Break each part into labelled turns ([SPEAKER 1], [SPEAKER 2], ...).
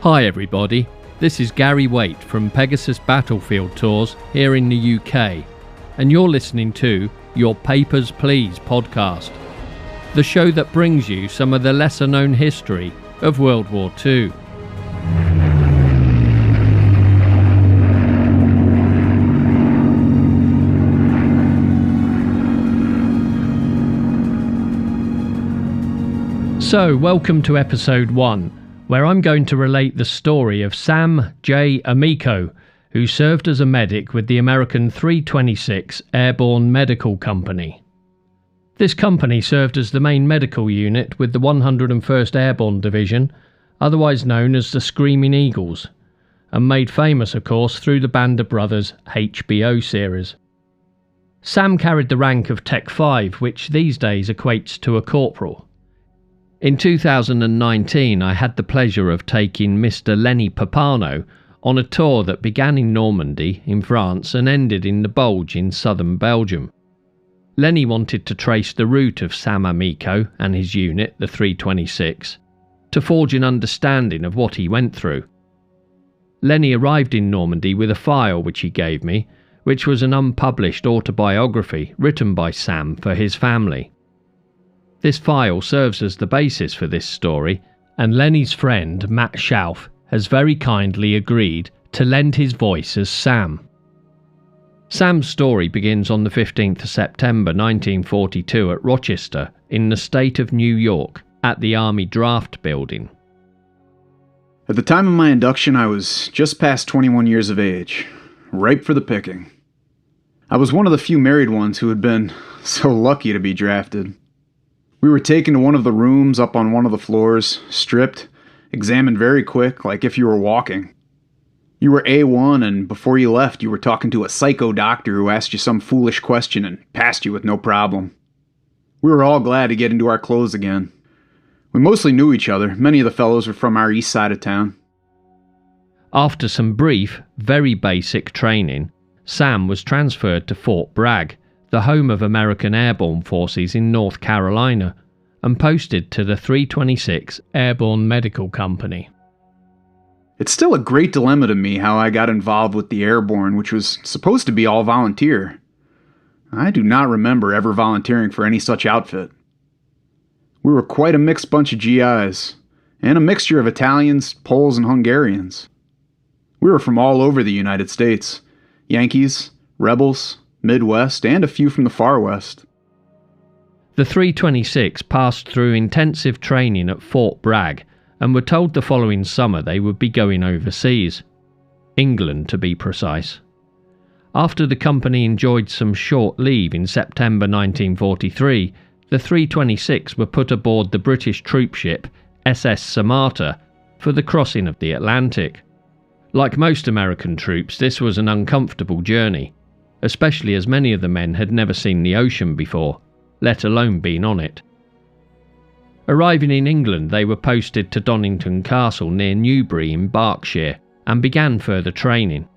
[SPEAKER 1] Hi everybody, this is Gary Waite from Pegasus Battlefield Tours here in the UK, and you're listening to Your Papers Please podcast, the show that brings you some of the lesser known history of World War II. So, welcome to episode 1. Where I'm going to relate the story of Sam J. Amico, who served as a medic with the American 326 Airborne Medical Company. This company served as the main medical unit with the 101st Airborne Division, otherwise known as the Screaming Eagles, and made famous, of course, through the Band of Brothers HBO series. Sam carried the rank of Tech 5, which these days equates to a corporal. In 2019, I had the pleasure of taking Mr. Lenny Papano on a tour that began in Normandy, in France, and ended in the Bulge in southern Belgium. Lenny wanted to trace the route of Sam Amico and his unit, the 326, to forge an understanding of what he went through. Lenny arrived in Normandy with a file which he gave me, which was an unpublished autobiography written by Sam for his family. This file serves as the basis for this story, and Lenny's friend Matt Schauf has very kindly agreed to lend his voice as Sam. Sam's story begins on the 15th of September 1942 at Rochester, in the state of New York, at the Army Draft Building.
[SPEAKER 2] At the time of my induction, I was just past 21 years of age, ripe for the picking. I was one of the few married ones who had been so lucky to be drafted. We were taken to one of the rooms up on one of the floors, stripped, examined very quick, like if you were walking. You were A1, and before you left, you were talking to a psycho doctor who asked you some foolish question and passed you with no problem. We were all glad to get into our clothes again. We mostly knew each other. Many of the fellows were from our east side of town.
[SPEAKER 1] After some brief, very basic training, Sam was transferred to Fort Bragg, the home of American Airborne Forces in North Carolina, and posted to the 326 Airborne Medical Company.
[SPEAKER 2] It's still a great dilemma to me how I got involved with the Airborne, which was supposed to be all volunteer. I do not remember ever volunteering for any such outfit. We were quite a mixed bunch of GIs, and a mixture of Italians, Poles, and Hungarians. We were from all over the United States: Yankees, Rebels, Midwest, and a few from the Far West.
[SPEAKER 1] The 326 passed through intensive training at Fort Bragg and were told the following summer they would be going overseas. England, to be precise. After the company enjoyed some short leave in September 1943, the 326 were put aboard the British troopship SS Samata for the crossing of the Atlantic. Like most American troops, this was an uncomfortable journey, especially as many of the men had never seen the ocean before, let alone been on it. Arriving in England, they were posted to Donington Castle near Newbury in Berkshire and began further training.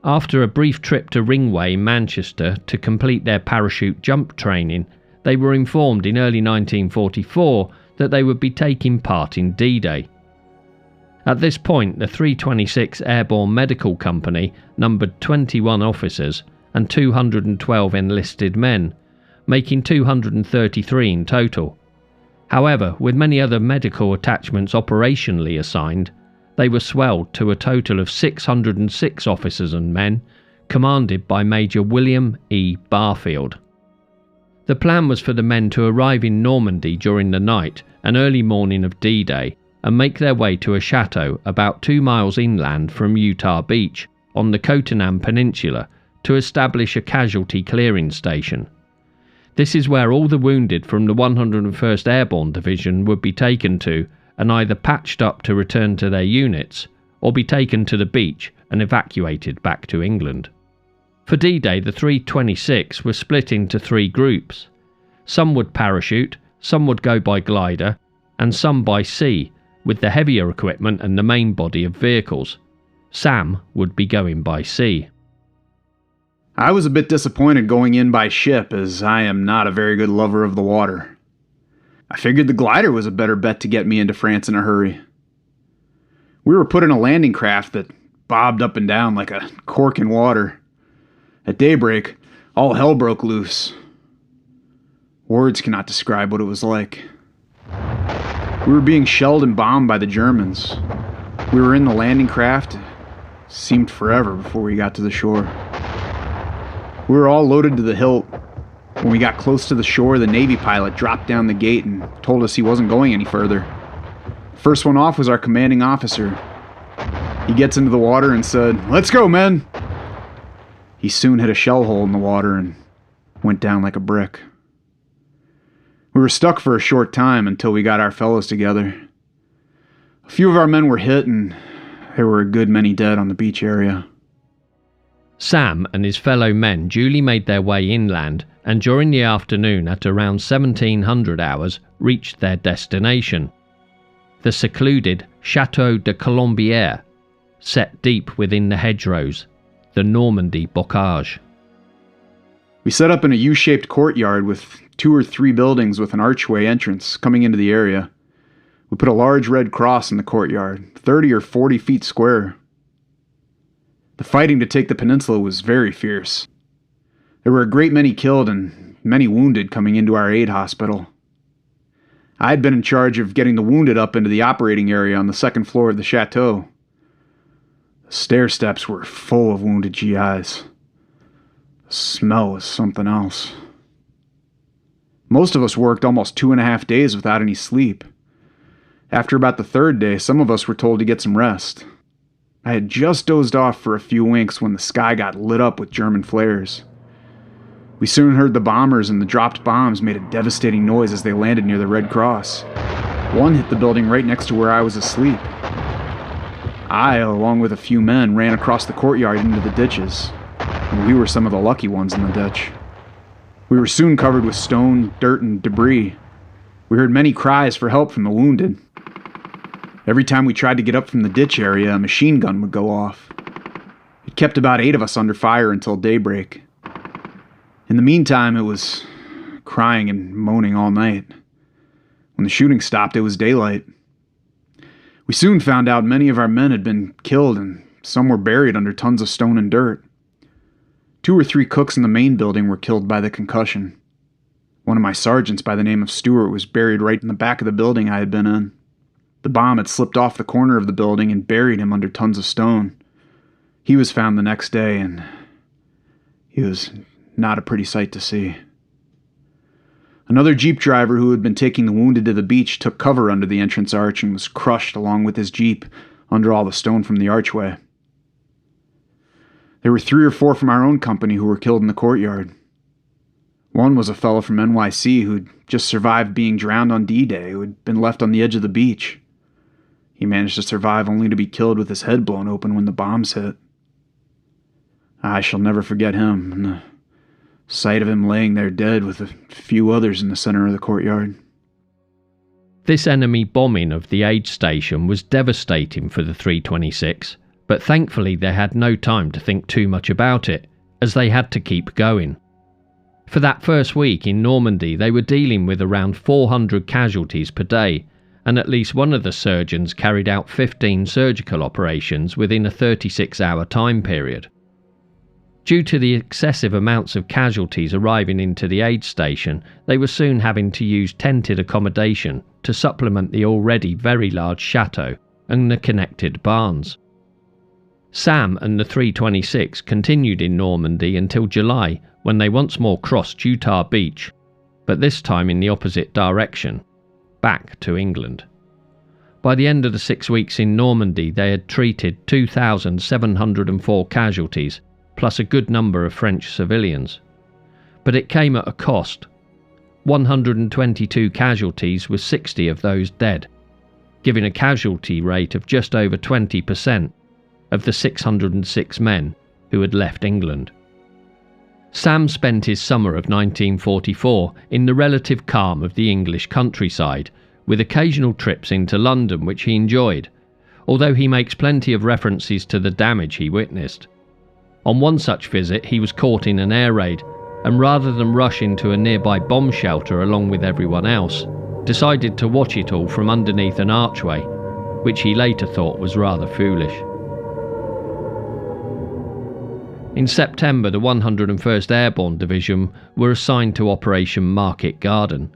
[SPEAKER 1] After a brief trip to Ringway in Manchester to complete their parachute jump training, they were informed in early 1944 that they would be taking part in D-Day. At this point, the 326 Airborne Medical Company numbered 21 officers and 212 enlisted men, making 233 in total. However, with many other medical attachments operationally assigned, they were swelled to a total of 606 officers and men, commanded by Major William E. Barfield. The plan was for the men to arrive in Normandy during the night and early morning of D-Day and make their way to a chateau about 2 miles inland from Utah Beach on the Kotanam Peninsula to establish a casualty clearing station. This is where all the wounded from the 101st Airborne Division would be taken to and either patched up to return to their units or be taken to the beach and evacuated back to England. For D-Day, the 326 were split into 3 groups. Some would parachute, some would go by glider, and some by sea, with the heavier equipment and the main body of vehicles. Sam would be going by sea.
[SPEAKER 2] I was a bit disappointed going in by ship, as I am not a very good lover of the water. I figured the glider was a better bet to get me into France in a hurry. We were put in a landing craft that bobbed up and down like a cork in water. At daybreak, all hell broke loose. Words cannot describe what it was like. We were being shelled and bombed by the Germans. We were in the landing craft. It seemed forever before we got to the shore. We were all loaded to the hilt. When we got close to the shore, the Navy pilot dropped down the gate and told us he wasn't going any further. First one off was our commanding officer. He gets into the water and said, "Let's go, men!" He soon hit a shell hole in the water and went down like a brick. We were stuck for a short time until we got our fellows together. A few of our men were hit and there were a good many dead on the beach area.
[SPEAKER 1] Sam and his fellow men duly made their way inland and during the afternoon at around 1700 hours reached their destination, the secluded Château de Colombière, set deep within the hedgerows, the Normandy bocage.
[SPEAKER 2] We set up in a U-shaped courtyard with 2 or 3 buildings with an archway entrance coming into the area. We put a large red cross in the courtyard, 30 or 40 feet square. The fighting to take the peninsula was very fierce. There were a great many killed and many wounded coming into our aid hospital. I had been in charge of getting the wounded up into the operating area on the 2nd floor of the chateau. The stair steps were full of wounded GIs. The smell was something else. Most of us worked almost 2.5 days without any sleep. After about the 3rd day, some of us were told to get some rest. I had just dozed off for a few winks when the sky got lit up with German flares. We soon heard the bombers, and the dropped bombs made a devastating noise as they landed near the Red Cross. One hit the building right next to where I was asleep. I, along with a few men, ran across the courtyard into the ditches, and we were some of the lucky ones in the ditch. We were soon covered with stone, dirt, and debris. We heard many cries for help from the wounded. Every time we tried to get up from the ditch area, a machine gun would go off. It kept about 8 of us under fire until daybreak. In the meantime, it was crying and moaning all night. When the shooting stopped, it was daylight. We soon found out many of our men had been killed and some were buried under tons of stone and dirt. 2 or 3 cooks in the main building were killed by the concussion. One of my sergeants by the name of Stewart was buried right in the back of the building I had been in. The bomb had slipped off the corner of the building and buried him under tons of stone. He was found the next day, and he was not a pretty sight to see. Another Jeep driver who had been taking the wounded to the beach took cover under the entrance arch and was crushed along with his Jeep under all the stone from the archway. There were 3 or 4 from our own company who were killed in the courtyard. One was a fellow from NYC who'd just survived being drowned on D-Day, who had been left on the edge of the beach. He managed to survive only to be killed with his head blown open when the bombs hit. I shall never forget him, and the sight of him laying there dead with a few others in the center of the courtyard.
[SPEAKER 1] This enemy bombing of the aid station was devastating for the 326, but thankfully they had no time to think too much about it, as they had to keep going. For that first week in Normandy, they were dealing with around 400 casualties per day, and at least one of the surgeons carried out 15 surgical operations within a 36-hour time period. Due to the excessive amounts of casualties arriving into the aid station, they were soon having to use tented accommodation to supplement the already very large chateau and the connected barns. Sam and the 326 continued in Normandy until July, when they once more crossed Utah Beach, but this time in the opposite direction, back to England. By the end of the 6 weeks in Normandy, they had treated 2,704 casualties, plus a good number of French civilians. But it came at a cost. 122 casualties with 60 of those dead, giving a casualty rate of just over 20% of the 606 men who had left England. Sam spent his summer of 1944 in the relative calm of the English countryside, with occasional trips into London which he enjoyed, although he makes plenty of references to the damage he witnessed. On one such visit he was caught in an air raid, and rather than rush into a nearby bomb shelter along with everyone else, decided to watch it all from underneath an archway, which he later thought was rather foolish. In September, the 101st Airborne Division were assigned to Operation Market Garden.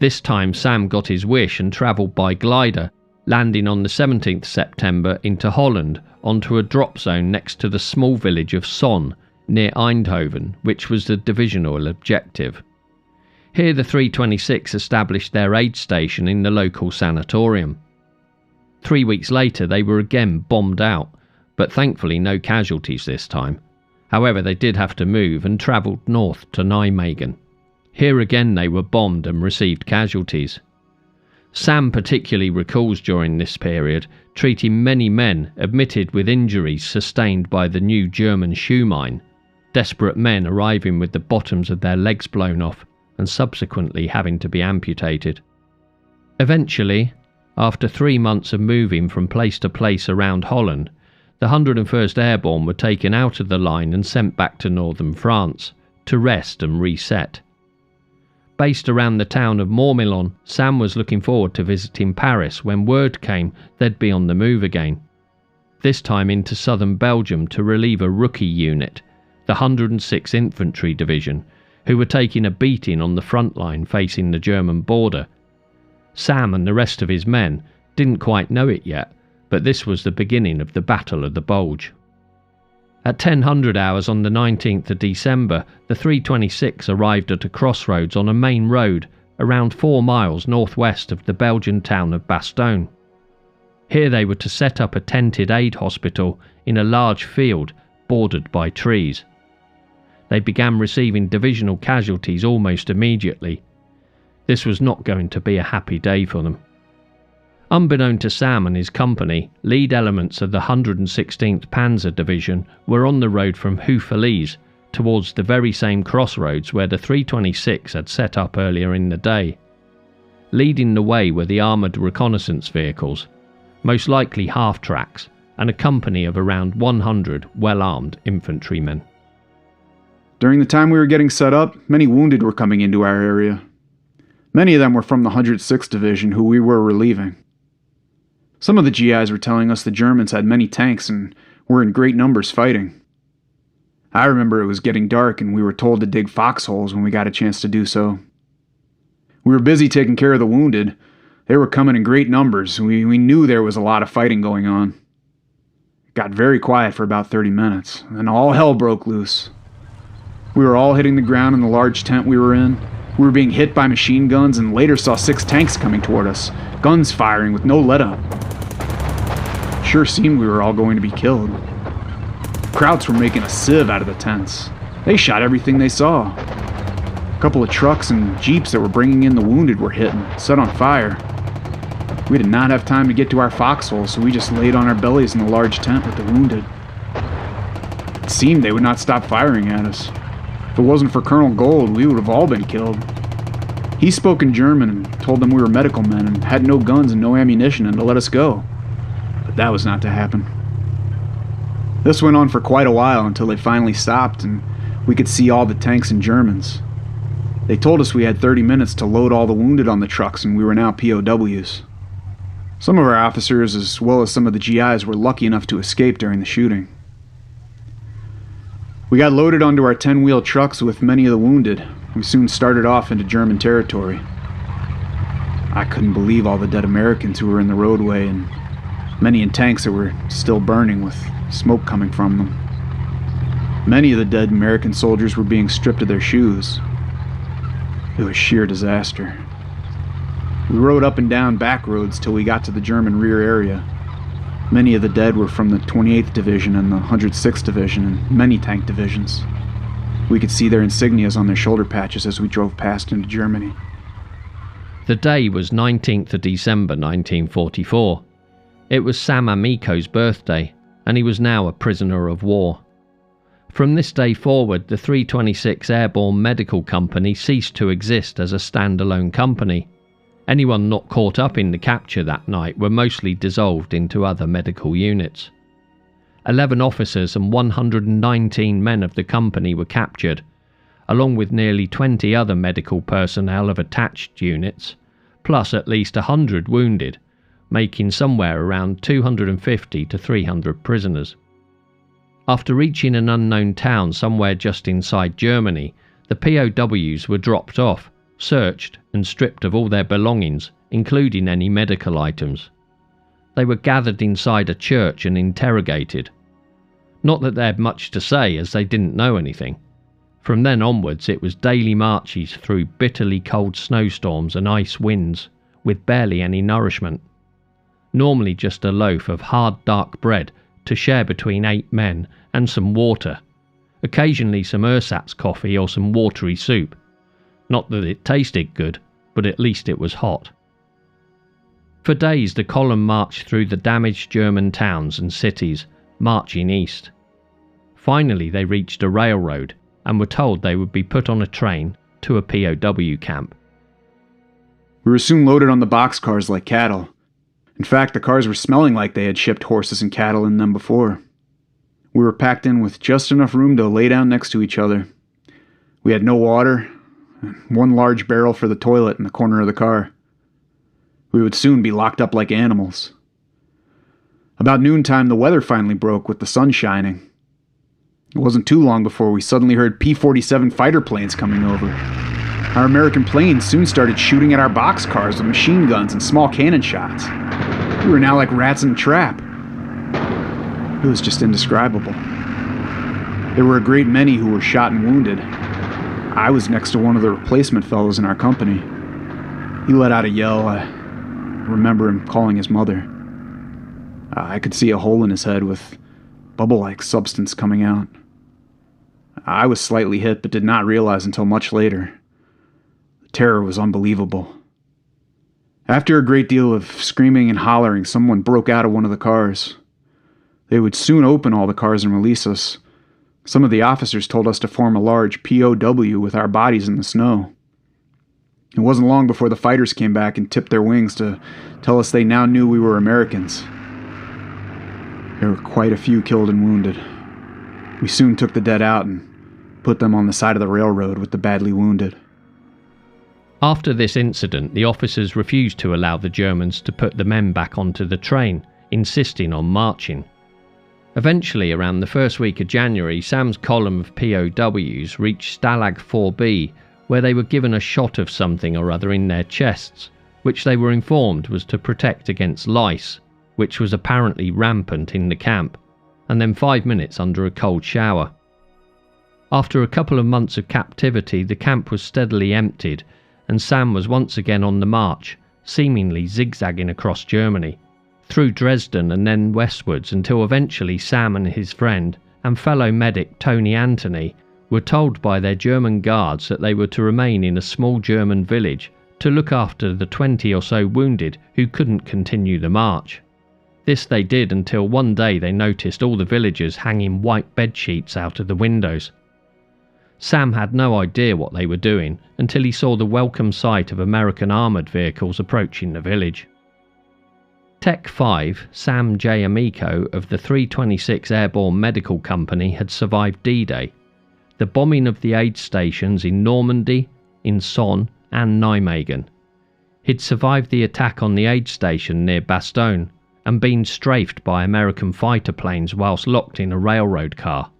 [SPEAKER 1] This time Sam got his wish and travelled by glider, landing on the 17th September into Holland onto a drop zone next to the small village of Son, near Eindhoven, which was the divisional objective. Here the 326 established their aid station in the local sanatorium. 3 weeks later they were again bombed out, but thankfully no casualties this time. However, they did have to move and travelled north to Nijmegen. Here again they were bombed and received casualties. Sam particularly recalls during this period treating many men admitted with injuries sustained by the new German shoe mine, desperate men arriving with the bottoms of their legs blown off and subsequently having to be amputated. Eventually, after 3 months of moving from place to place around Holland, the 101st Airborne were taken out of the line and sent back to northern France to rest and reset. Based around the town of Mormillon, Sam was looking forward to visiting Paris when word came they'd be on the move again, this time into southern Belgium to relieve a rookie unit, the 106th Infantry Division, who were taking a beating on the front line facing the German border. Sam and the rest of his men didn't quite know it yet, but this was the beginning of the Battle of the Bulge. At 1000 hours on the 19th of December, the 326 arrived at a crossroads on a main road around 4 miles northwest of the Belgian town of Bastogne. Here they were to set up a tented aid hospital in a large field bordered by trees. They began receiving divisional casualties almost immediately. This was not going to be a happy day for them. Unbeknown to Sam and his company, lead elements of the 116th Panzer Division were on the road from Houffalize towards the very same crossroads where the 326 had set up earlier in the day. Leading the way were the armoured reconnaissance vehicles, most likely half-tracks, and a company of around 100 well-armed infantrymen.
[SPEAKER 2] During the time we were getting set up, many wounded were coming into our area. Many of them were from the 106th Division who we were relieving. Some of the GIs were telling us the Germans had many tanks and were in great numbers fighting. I remember it was getting dark and we were told to dig foxholes when we got a chance to do so. We were busy taking care of the wounded. They were coming in great numbers. We knew there was a lot of fighting going on. It got very quiet for about 30 minutes, and then all hell broke loose. We were all hitting the ground in the large tent we were in. We were being hit by machine guns and later saw 6 tanks coming toward us, guns firing with no let-up. Sure seemed we were all going to be killed. Krauts were making a sieve out of the tents. They shot everything they saw. A couple of trucks and jeeps that were bringing in the wounded were hit and set on fire. We did not have time to get to our foxholes, so we just laid on our bellies in the large tent with the wounded. It seemed they would not stop firing at us. If it wasn't for Colonel Gold, we would have all been killed. He spoke in German and told them we were medical men and had no guns and no ammunition and to let us go. But that was not to happen. This went on for quite a while until they finally stopped and we could see all the tanks and Germans. They told us we had 30 minutes to load all the wounded on the trucks and we were now POWs. Some of our officers, as well as some of the GIs, were lucky enough to escape during the shooting. We got loaded onto our 10-wheel trucks with many of the wounded. We soon started off into German territory. I couldn't believe all the dead Americans who were in the roadway and many in tanks that were still burning with smoke coming from them. Many of the dead American soldiers were being stripped of their shoes. It was sheer disaster. We rode up and down back roads till we got to the German rear area. Many of the dead were from the 28th Division and the 106th Division and many tank divisions. We could see their insignias on their shoulder patches as we drove past into Germany.
[SPEAKER 1] The day was 19th of December 1944. It was Sam Amico's birthday, and he was now a prisoner of war. From this day forward, the 326 Airborne Medical Company ceased to exist as a standalone company. Anyone not caught up in the capture that night were mostly dissolved into other medical units. 11 officers and 119 men of the company were captured, along with nearly 20 other medical personnel of attached units, plus at least 100 wounded, making somewhere around 250 to 300 prisoners. After reaching an unknown town somewhere just inside Germany, the POWs were dropped off, searched and stripped of all their belongings, including any medical items. They were gathered inside a church and interrogated. Not that they had much to say, as they didn't know anything. From then onwards it was daily marches through bitterly cold snowstorms and ice winds, with barely any nourishment. Normally just a loaf of hard dark bread to share between 8 men and some water, occasionally some ersatz coffee or some watery soup. Not that it tasted good, but at least it was hot. For days the column marched through the damaged German towns and cities, marching east. Finally they reached a railroad and were told they would be put on a train to a POW camp.
[SPEAKER 2] We were soon loaded on the boxcars like cattle. In fact, the cars were smelling like they had shipped horses and cattle in them before. We were packed in with just enough room to lay down next to each other. We had no water, and one large barrel for the toilet in the corner of the car. We would soon be locked up like animals. About noontime, the weather finally broke with the sun shining. It wasn't too long before we suddenly heard P-47 fighter planes coming over. Our American planes soon started shooting at our boxcars with machine guns and small cannon shots. We were now like rats in a trap. It was just indescribable. There were a great many who were shot and wounded. I was next to one of the replacement fellows in our company. He let out a yell. I remember him calling his mother. I could see a hole in his head with bubble-like substance coming out. I was slightly hit, but did not realize until much later. The terror was unbelievable. After a great deal of screaming and hollering, someone broke out of one of the cars. They would soon open all the cars and release us. Some of the officers told us to form a large POW with our bodies in the snow. It wasn't long before the fighters came back and tipped their wings to tell us they now knew we were Americans. There were quite a few killed and wounded. We soon took the dead out and put them on the side of the railroad with the badly wounded.
[SPEAKER 1] After this incident, the officers refused to allow the Germans to put the men back onto the train, insisting on marching. Eventually, around the first week of January, Sam's column of POWs reached Stalag 4B, where they were given a shot of something or other in their chests, which they were informed was to protect against lice, which was apparently rampant in the camp, and then 5 minutes under a cold shower. After a couple of months of captivity, the camp was steadily emptied, and Sam was once again on the march, seemingly zigzagging across Germany, through Dresden and then westwards, until eventually Sam and his friend and fellow medic Tony Anthony were told by their German guards that they were to remain in a small German village to look after the 20 or so wounded who couldn't continue the march. This they did until one day they noticed all the villagers hanging white bedsheets out of the windows. Sam had no idea what they were doing until he saw the welcome sight of American armoured vehicles approaching the village. Tech 5, Sam J. Amico of the 326th Airborne Medical Company had survived D-Day, the bombing of the aid stations in Normandy, in Somme and Nijmegen. He'd survived the attack on the aid station near Bastogne and been strafed by American fighter planes whilst locked in a railroad car.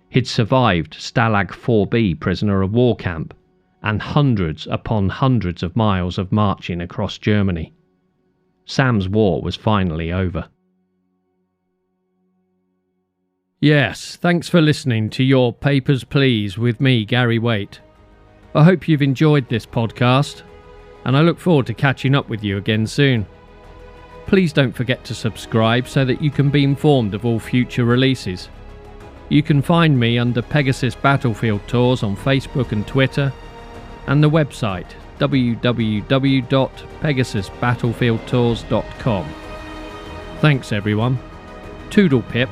[SPEAKER 1] He'd survived Stalag 4B prisoner of war camp and hundreds upon hundreds of miles of marching across Germany. Sam's war was finally over. Yes, thanks for listening to Your Papers Please with me, Gary Waite. I hope you've enjoyed this podcast, and I look forward to catching up with you again soon. Please don't forget to subscribe so that you can be informed of all future releases. You can find me under Pegasus Battlefield Tours on Facebook and Twitter, and the website www.pegasusbattlefieldtours.com. Thanks everyone. Toodle pip.